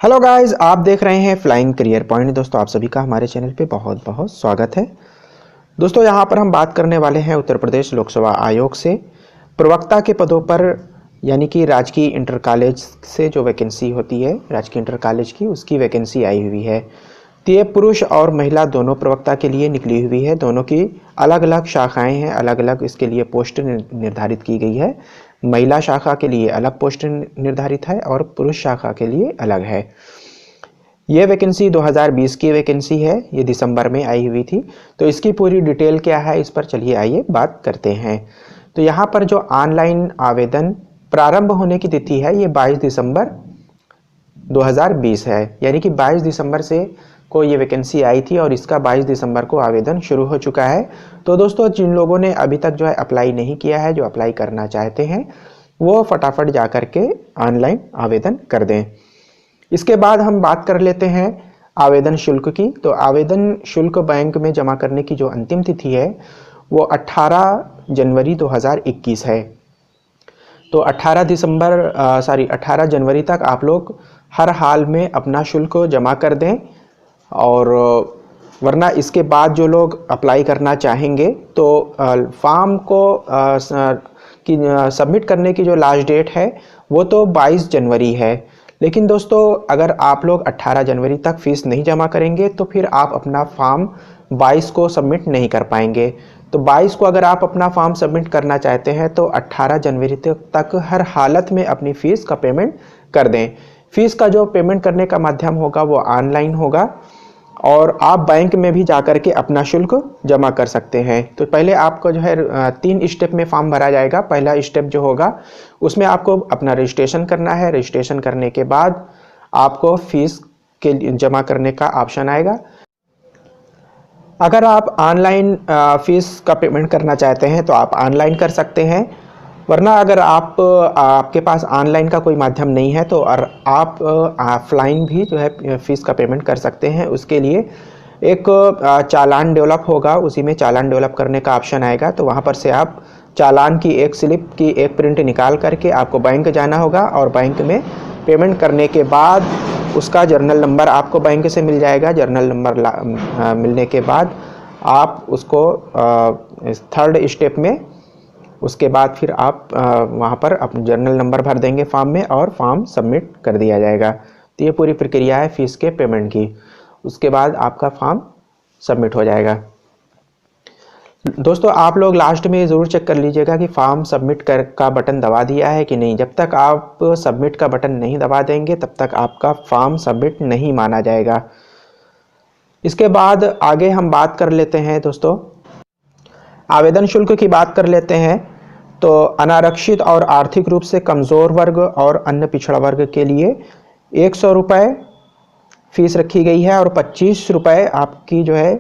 Hello guys, आप देख रहे हैं फ्लाइंग करियर पॉइंट। दोस्तों, आप सभी का हमारे चैनल पे बहुत बहुत स्वागत है। दोस्तों, यहाँ पर हम बात करने वाले हैं उत्तर प्रदेश लोकसेवा आयोग से प्रवक्ता के पदों पर, यानी कि राजकीय इंटर कॉलेज से जो वैकेंसी होती है राजकीय इंटर कॉलेज की, उसकी वैकेंसी आई हुई है। तो ये पुरुष और महिला दोनों प्रवक्ता के लिए निकली हुई है। दोनों की अलग अलग शाखाएं हैं, अलग अलग इसके लिए पोस्ट निर्धारित की गई है। महिला शाखा के लिए अलग पोस्ट निर्धारित है और पुरुष शाखा के लिए अलग है। ये वैकेंसी 2020 की वैकेंसी है, ये दिसंबर में आई हुई थी। तो इसकी पूरी डिटेल क्या है, इस पर चलिए आइए बात करते हैं। तो यहाँ पर जो ऑनलाइन आवेदन प्रारंभ होने की तिथि है, ये 22 दिसंबर 2020 है। यानी कि 22 दिसंबर से को ये वैकेंसी आई थी और इसका 22 दिसंबर को आवेदन शुरू हो चुका है। तो दोस्तों, जिन लोगों ने अभी तक जो है अप्लाई नहीं किया है, जो अप्लाई करना चाहते हैं, वो फटाफट जा कर के ऑनलाइन आवेदन कर दें। इसके बाद हम बात कर लेते हैं आवेदन शुल्क की। तो आवेदन शुल्क बैंक में जमा करने की जो अंतिम तिथि है, वो 18 जनवरी 2021 है। तो 18 जनवरी तक आप लोग हर हाल में अपना शुल्क जमा कर दें। और वरना इसके बाद जो लोग अप्लाई करना चाहेंगे तो फॉर्म को सबमिट करने की जो लास्ट डेट है वो तो 22 जनवरी है। लेकिन दोस्तों, अगर आप लोग 18 जनवरी तक फीस नहीं जमा करेंगे तो फिर आप अपना फॉर्म 22 को सबमिट नहीं कर पाएंगे। तो 22 को अगर आप अपना फॉर्म सबमिट करना चाहते हैं तो 18 जनवरी तक हर हालत में अपनी फ़ीस का पेमेंट कर दें। फीस का जो पेमेंट करने का माध्यम होगा वो ऑनलाइन होगा और आप बैंक में भी जाकर के अपना शुल्क जमा कर सकते हैं। तो पहले आपको जो है 3 स्टेप में फॉर्म भरा जाएगा। पहला स्टेप जो होगा उसमें आपको अपना रजिस्ट्रेशन करना है। रजिस्ट्रेशन करने के बाद आपको फीस के जमा करने का ऑप्शन आएगा। अगर आप ऑनलाइन फीस का पेमेंट करना चाहते हैं तो आप ऑनलाइन कर सकते हैं। वरना अगर आपके पास ऑनलाइन का कोई माध्यम नहीं है तो और आप ऑफलाइन भी जो है फीस का पेमेंट कर सकते हैं। उसके लिए एक चालान डेवलप होगा, उसी में चालान डेवलप करने का ऑप्शन आएगा। तो वहाँ पर से आप चालान की एक स्लिप की एक प्रिंट निकाल करके आपको बैंक जाना होगा और बैंक में पेमेंट करने के बाद उसका जर्नल नंबर आपको बैंक से मिल जाएगा। जर्नल नंबर मिलने के बाद आप उसको थर्ड स्टेप में उसके बाद फिर आप वहाँ पर अपना जर्नल नंबर भर देंगे फॉर्म में और फॉर्म सबमिट कर दिया जाएगा। तो ये पूरी प्रक्रिया है फीस के पेमेंट की। उसके बाद आपका फॉर्म सबमिट हो जाएगा। दोस्तों, आप लोग लास्ट में ज़रूर चेक कर लीजिएगा कि फॉर्म सबमिट कर का बटन दबा दिया है कि नहीं। जब तक आप सबमिट का बटन नहीं दबा देंगे तब तक आपका फॉर्म सबमिट नहीं माना जाएगा। इसके बाद आगे हम बात कर लेते हैं दोस्तों, आवेदन शुल्क की बात कर लेते हैं। तो अनारक्षित और आर्थिक रूप से कमज़ोर वर्ग और अन्य पिछड़ा वर्ग के लिए 100 रुपये फीस रखी गई है और 25 रुपये आपकी जो है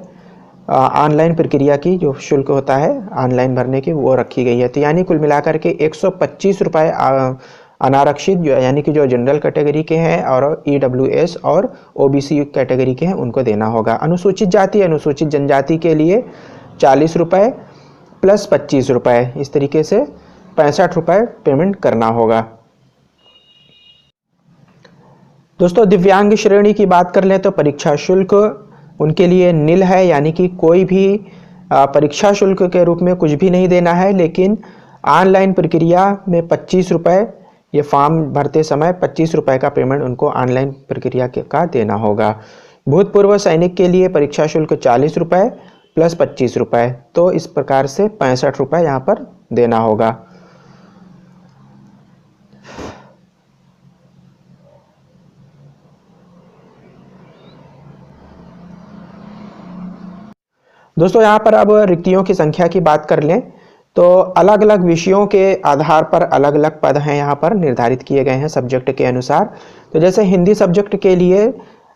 ऑनलाइन प्रक्रिया की जो शुल्क होता है ऑनलाइन भरने की, वो रखी गई है। तो यानी कुल मिलाकर के 125 रुपये अनारक्षित यानी कि जो जनरल कैटेगरी के हैं और EWS और OBC कैटेगरी के हैं उनको देना होगा। अनुसूचित जाति अनुसूचित जनजाति के लिए 40 रुपये प्लस 25 रुपये, इस तरीके से 65 रुपये पेमेंट करना होगा। दोस्तों, दिव्यांग श्रेणी की बात कर लें तो परीक्षा शुल्क उनके लिए नील है, यानी कि कोई भी परीक्षा शुल्क के रूप में कुछ भी नहीं देना है। लेकिन ऑनलाइन प्रक्रिया में 25 रुपये, ये फॉर्म भरते समय 25 रुपये का पेमेंट उनको ऑनलाइन प्रक्रिया का देना होगा। भूतपूर्व सैनिक के लिए परीक्षा शुल्क 40 रुपये प्लस 25 रुपये, तो इस प्रकार से 65 रुपये यहाँ पर देना होगा। दोस्तों, यहाँ पर अब रिक्तियों की संख्या की बात कर लें तो अलग अलग विषयों के आधार पर अलग अलग पद हैं यहाँ पर निर्धारित किए गए हैं सब्जेक्ट के अनुसार। तो जैसे हिंदी सब्जेक्ट के लिए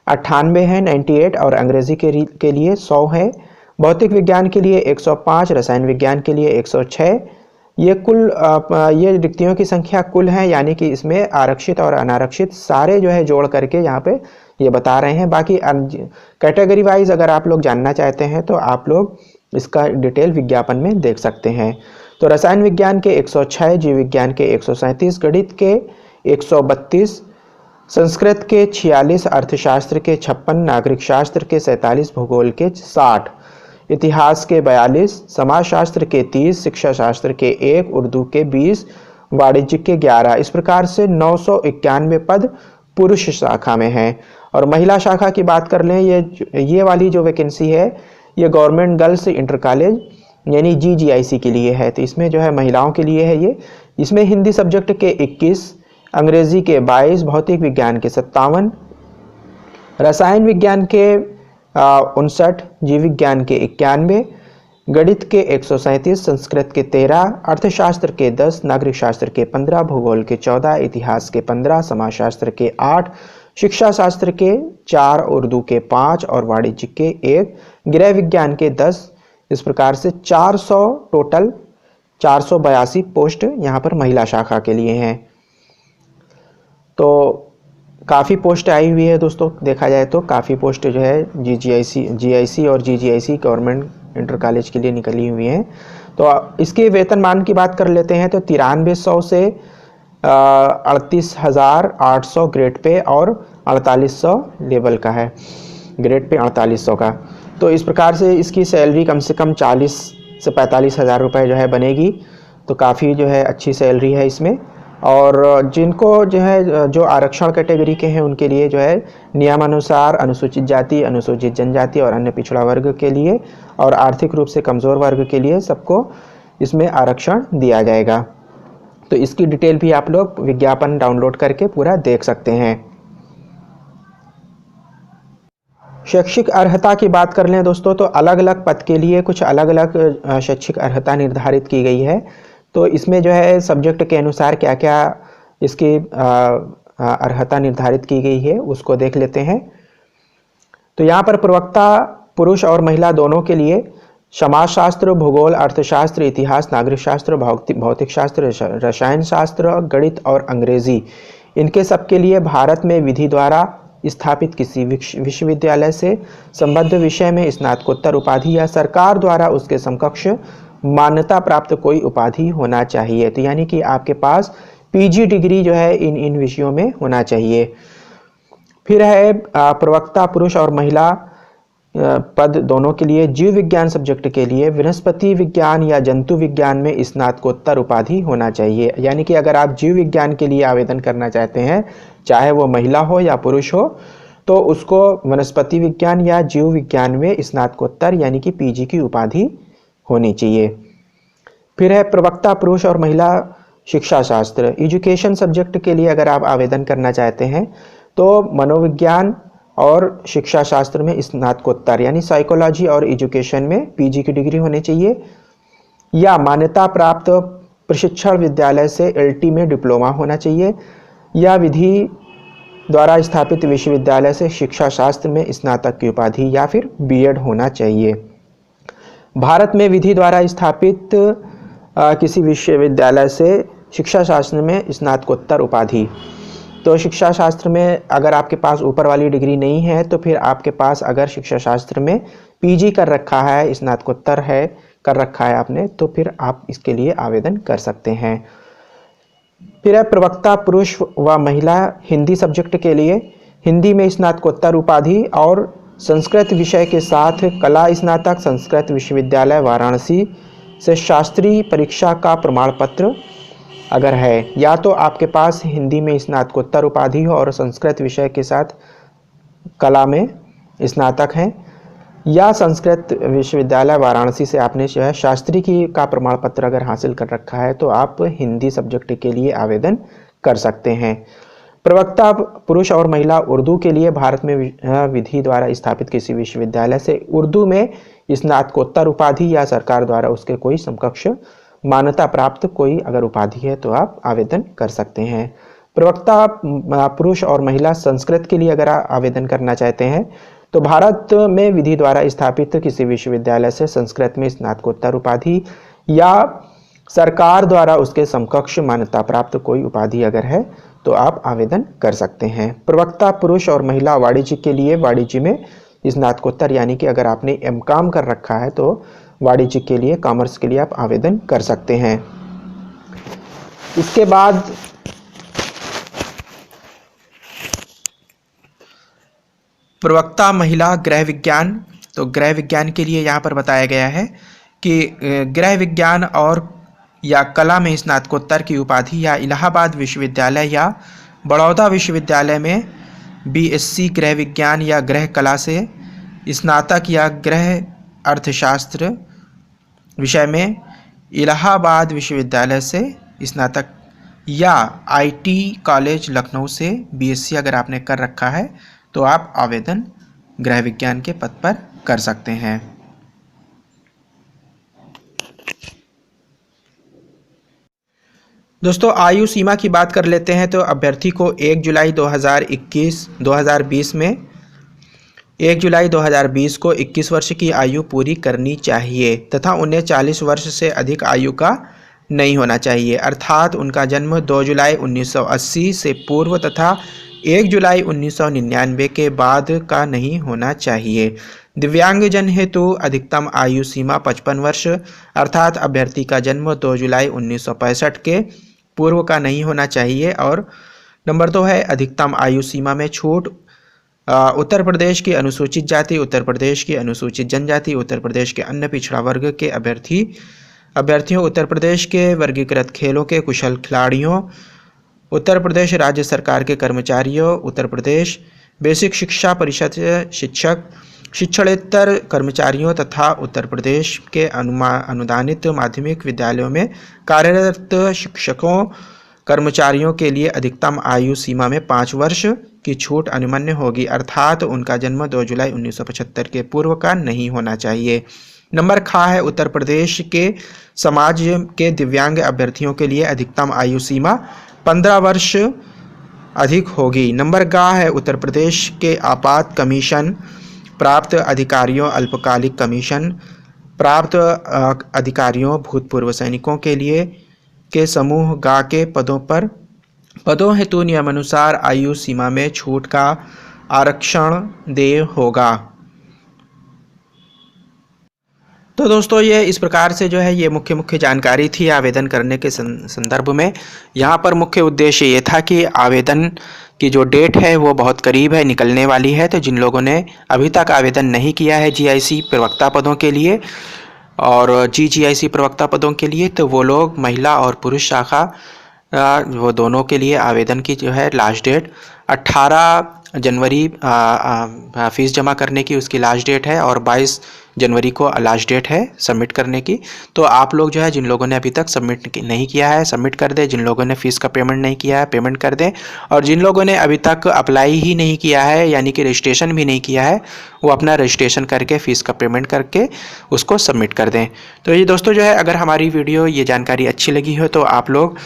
98 है, 98, और अंग्रेजी के लिए 100 है। भौतिक विज्ञान के लिए 105, रसायन विज्ञान के लिए 106। ये कुल ये रिक्तियों की संख्या कुल है, यानी कि इसमें आरक्षित और अनारक्षित सारे जो है जोड़ करके यहाँ पे ये बता रहे हैं। बाकी कैटेगरी वाइज अगर आप लोग जानना चाहते हैं तो आप लोग इसका डिटेल विज्ञापन में देख सकते हैं। तो रसायन विज्ञान के 106, जीव विज्ञान के 137, गणित के 132, संस्कृत के 46, अर्थशास्त्र के 56, नागरिक शास्त्र के 47, भूगोल के 60, इतिहास के 42, समाजशास्त्र के 30, शिक्षा शास्त्र के 1, उर्दू के 20, वाणिज्य के 11। इस प्रकार से 991 पद पुरुष शाखा में हैं। और महिला शाखा की बात कर लें, ये वाली जो वैकेंसी है ये गवर्नमेंट गर्ल्स इंटर कॉलेज यानी GGIC के लिए है। तो इसमें जो है महिलाओं के लिए है ये। इसमें हिंदी सब्जेक्ट के 21, अंग्रेजी के 22, भौतिक विज्ञान के 57, रसायन विज्ञान के 59, जीव विज्ञान के 91, गणित के 137, संस्कृत के 13, अर्थशास्त्र के 10, नागरिक शास्त्र के 15, भूगोल के 14, इतिहास के 15, समाजशास्त्र के 8, शिक्षा शास्त्र के 4, उर्दू के 5 और वाणिज्य के 1, गृह विज्ञान के 10। इस प्रकार से 400 टोटल 482 पोस्ट यहाँ पर महिला शाखा के लिए हैं। तो काफ़ी पोस्ट आई हुई है दोस्तों, देखा जाए तो काफ़ी पोस्ट जो है GIC और GGIC गवर्नमेंट इंटर कॉलेज के लिए निकली हुई हैं। तो इसके वेतनमान की बात कर लेते हैं तो 9300 से 38,800 ग्रेड पे और 4800 लेवल का है, ग्रेड पे 4800 का। तो इस प्रकार से इसकी सैलरी कम से कम 40 से 45 हज़ार रुपये जो है बनेगी। तो काफ़ी जो है अच्छी सैलरी है इसमें। और जिनको जो है जो आरक्षण कैटेगरी के हैं उनके लिए जो है नियमानुसार अनुसूचित जाति, अनुसूचित जनजाति और अन्य पिछड़ा वर्ग के लिए और आर्थिक रूप से कमज़ोर वर्ग के लिए सबको इसमें आरक्षण दिया जाएगा। तो इसकी डिटेल भी आप लोग विज्ञापन डाउनलोड करके पूरा देख सकते हैं। शैक्षिक अर्हता की बात कर लें दोस्तों तो अलग अलग पद के लिए कुछ अलग अलग शैक्षिक अर्हता निर्धारित की गई है। तो इसमें जो है सब्जेक्ट के अनुसार क्या क्या इसकी अर्हता निर्धारित की गई है उसको देख लेते हैं। तो यहाँ पर प्रवक्ता पुरुष और महिला दोनों के लिए समाजशास्त्र, भूगोल, अर्थशास्त्र, इतिहास, नागरिक शास्त्र, भौतिक शास्त्र, रसायन शास्त्र, गणित और अंग्रेजी, इनके सबके लिए भारत में विधि द्वारा स्थापित किसी विश्वविद्यालय से संबद्ध विषय में स्नातकोत्तर उपाधि या सरकार द्वारा उसके समकक्ष मान्यता प्राप्त कोई उपाधि होना चाहिए। तो यानी कि आपके पास PG डिग्री जो है इन विषयों में होना चाहिए। फिर है प्रवक्ता पुरुष और महिला पद दोनों के लिए जीव विज्ञान सब्जेक्ट के लिए वनस्पति विज्ञान या जंतु विज्ञान में स्नातकोत्तर उपाधि होना चाहिए। यानी कि अगर आप जीव विज्ञान के लिए आवेदन करना चाहते हैं, चाहे वो महिला हो या पुरुष हो, तो उसको वनस्पति विज्ञान या जीव विज्ञान में स्नातकोत्तर यानी कि PG की उपाधि होनी चाहिए। फिर है प्रवक्ता पुरुष और महिला शिक्षा शास्त्र, एजुकेशन सब्जेक्ट के लिए अगर आप आवेदन करना चाहते हैं तो मनोविज्ञान और शिक्षा शास्त्र में स्नातकोत्तर यानी साइकोलॉजी और एजुकेशन में PG की डिग्री होनी चाहिए या मान्यता प्राप्त प्रशिक्षण विद्यालय से LT में डिप्लोमा होना चाहिए या विधि द्वारा स्थापित विश्वविद्यालय से शिक्षा शास्त्र में स्नातक की उपाधि या फिर B.Ed होना चाहिए। भारत में विधि द्वारा स्थापित किसी विश्वविद्यालय से शिक्षा शास्त्र में स्नातकोत्तर उपाधि। तो शिक्षा शास्त्र में अगर आपके पास ऊपर वाली डिग्री नहीं है तो फिर आपके पास अगर शिक्षा शास्त्र में PG कर रखा है, स्नातकोत्तर है कर रखा है आपने, तो फिर आप इसके लिए आवेदन कर सकते हैं। फिर है प्रवक्ता पुरुष व महिला हिंदी सब्जेक्ट के लिए हिंदी में स्नातकोत्तर उपाधि और संस्कृत विषय के साथ कला स्नातक, संस्कृत विश्वविद्यालय वाराणसी से शास्त्रीय परीक्षा का प्रमाण पत्र अगर है, या तो आपके पास हिंदी में स्नातकोत्तर उपाधि हो और संस्कृत विषय के साथ कला में स्नातक हैं, या संस्कृत विश्वविद्यालय वाराणसी से आपने जो है शास्त्री की का प्रमाण पत्र अगर हासिल कर रखा है तो आप हिंदी सब्जेक्ट के लिए आवेदन कर सकते हैं। प्रवक्ता पुरुष और महिला उर्दू के लिए भारत में विधि द्वारा स्थापित किसी विश्वविद्यालय से उर्दू में स्नातकोत्तर उपाधि या सरकार द्वारा उसके कोई समकक्ष मान्यता प्राप्त कोई अगर उपाधि है तो आप आवेदन कर सकते हैं। प्रवक्ता पुरुष और महिला संस्कृत के लिए अगर आवेदन करना चाहते हैं तो भारत में विधि द्वारा स्थापित किसी विश्वविद्यालय से संस्कृत में स्नातकोत्तर उपाधि या सरकार द्वारा उसके समकक्ष मान्यता प्राप्त कोई उपाधि अगर है तो आप आवेदन कर सकते हैं। प्रवक्ता पुरुष और महिला वाणिज्य के लिए वाणिज्य में स्नातकोत्तर यानी कि अगर आपने MCOM कर रखा है तो वाणिज्य के लिए, कॉमर्स के लिए आप आवेदन कर सकते हैं। इसके बाद प्रवक्ता महिला गृह विज्ञान, तो गृह विज्ञान के लिए यहाँ पर बताया गया है कि गृह विज्ञान और या कला में स्नातकोत्तर की उपाधि या इलाहाबाद विश्वविद्यालय या बड़ौदा विश्वविद्यालय में बीएससी गृह विज्ञान या गृह कला से स्नातक या गृह अर्थशास्त्र विषय में इलाहाबाद विश्वविद्यालय से स्नातक या आईटी कॉलेज लखनऊ से बीएससी अगर आपने कर रखा है तो आप आवेदन गृह विज्ञान के पद पर कर सकते हैं। दोस्तों आयु सीमा की बात कर लेते हैं तो अभ्यर्थी को 1 जुलाई 2020 में 1 जुलाई 2020 को 21 वर्ष की आयु पूरी करनी चाहिए तथा उन्हें 40 वर्ष से अधिक आयु का नहीं होना चाहिए, अर्थात उनका जन्म 2 जुलाई 1980 से पूर्व तथा 1 जुलाई 1999 के बाद का नहीं होना चाहिए। दिव्यांगजन हेतु अधिकतम आयु सीमा 55 वर्ष अर्थात अभ्यर्थी का जन्म 2 जुलाई 1965 के पूर्व का नहीं होना चाहिए। और नंबर 2 है अधिकतम आयु सीमा में छूट उत्तर प्रदेश की अनुसूचित जाति, उत्तर प्रदेश की अनुसूचित जनजाति, उत्तर प्रदेश के अन्य पिछड़ा वर्ग के अभ्यर्थियों, उत्तर प्रदेश के वर्गीकृत खेलों के कुशल खिलाड़ियों, उत्तर प्रदेश राज्य सरकार के कर्मचारियों, उत्तर प्रदेश बेसिक शिक्षा परिषद शिक्षक, शिक्षणेतर कर्मचारियों तथा उत्तर प्रदेश के अनुदानित माध्यमिक विद्यालयों में कार्यरत शिक्षकों कर्मचारियों के लिए अधिकतम आयु सीमा में 5 वर्ष की छूट अनुमन्य होगी, अर्थात उनका जन्म 2 जुलाई 1975 के पूर्व का नहीं होना चाहिए। नंबर खा है उत्तर प्रदेश के समाज के दिव्यांग अभ्यर्थियों के लिए अधिकतम आयु सीमा 15 वर्ष अधिक होगी। नंबर गा है उत्तर प्रदेश के आपात कमीशन प्राप्त अधिकारियों, अल्पकालिक कमीशन प्राप्त अधिकारियों, भूतपूर्व सैनिकों के लिए के समूह गा के पदों हेतु नियमानुसार आयु सीमा में छूट का आरक्षण देय होगा। तो दोस्तों ये इस प्रकार से जो है ये मुख्य जानकारी थी आवेदन करने के संदर्भ में। यहाँ पर मुख्य उद्देश्य ये था कि आवेदन की जो डेट है वो बहुत करीब है, निकलने वाली है। तो जिन लोगों ने अभी तक आवेदन नहीं किया है जीआईसी प्रवक्ता पदों के लिए और जीआईसी प्रवक्ता पदों के लिए, तो वो लोग महिला और पुरुष शाखा वो दोनों के लिए आवेदन की जो है लास्ट डेट 18 जनवरी फीस जमा करने की उसकी लास्ट डेट है और 22 जनवरी को लास्ट डेट है सबमिट करने की। तो आप लोग जो है जिन लोगों ने अभी तक सबमिट नहीं किया है सबमिट कर दें, जिन लोगों ने फ़ीस का पेमेंट नहीं किया है पेमेंट कर दें, और जिन लोगों ने अभी तक अप्लाई ही नहीं किया है यानी कि रजिस्ट्रेशन भी नहीं किया है वो अपना रजिस्ट्रेशन करके फ़ीस का पेमेंट करके उसको सबमिट कर दें। तो ये दोस्तों जो है अगर हमारी वीडियो ये जानकारी अच्छी लगी हो तो आप लोग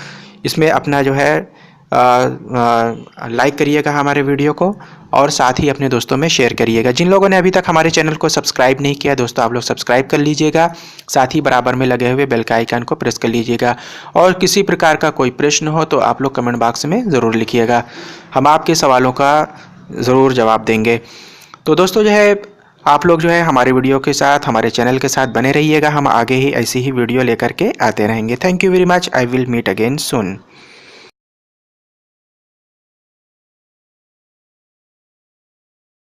इसमें अपना जो है लाइक करिएगा हमारे वीडियो को और साथ ही अपने दोस्तों में शेयर करिएगा। जिन लोगों ने अभी तक हमारे चैनल को सब्सक्राइब नहीं किया दोस्तों आप लोग सब्सक्राइब कर लीजिएगा, साथ ही बराबर में लगे हुए बेल का आइकन को प्रेस कर लीजिएगा। और किसी प्रकार का कोई प्रश्न हो तो आप लोग कमेंट बॉक्स में ज़रूर लिखिएगा, हम आपके सवालों का ज़रूर जवाब देंगे। तो दोस्तों जो है आप लोग जो है हमारे वीडियो के साथ हमारे चैनल के साथ बने रहिएगा, हम आगे ही ऐसी ही वीडियो लेकर के आते रहेंगे। Thank you very much, I will meet again soon.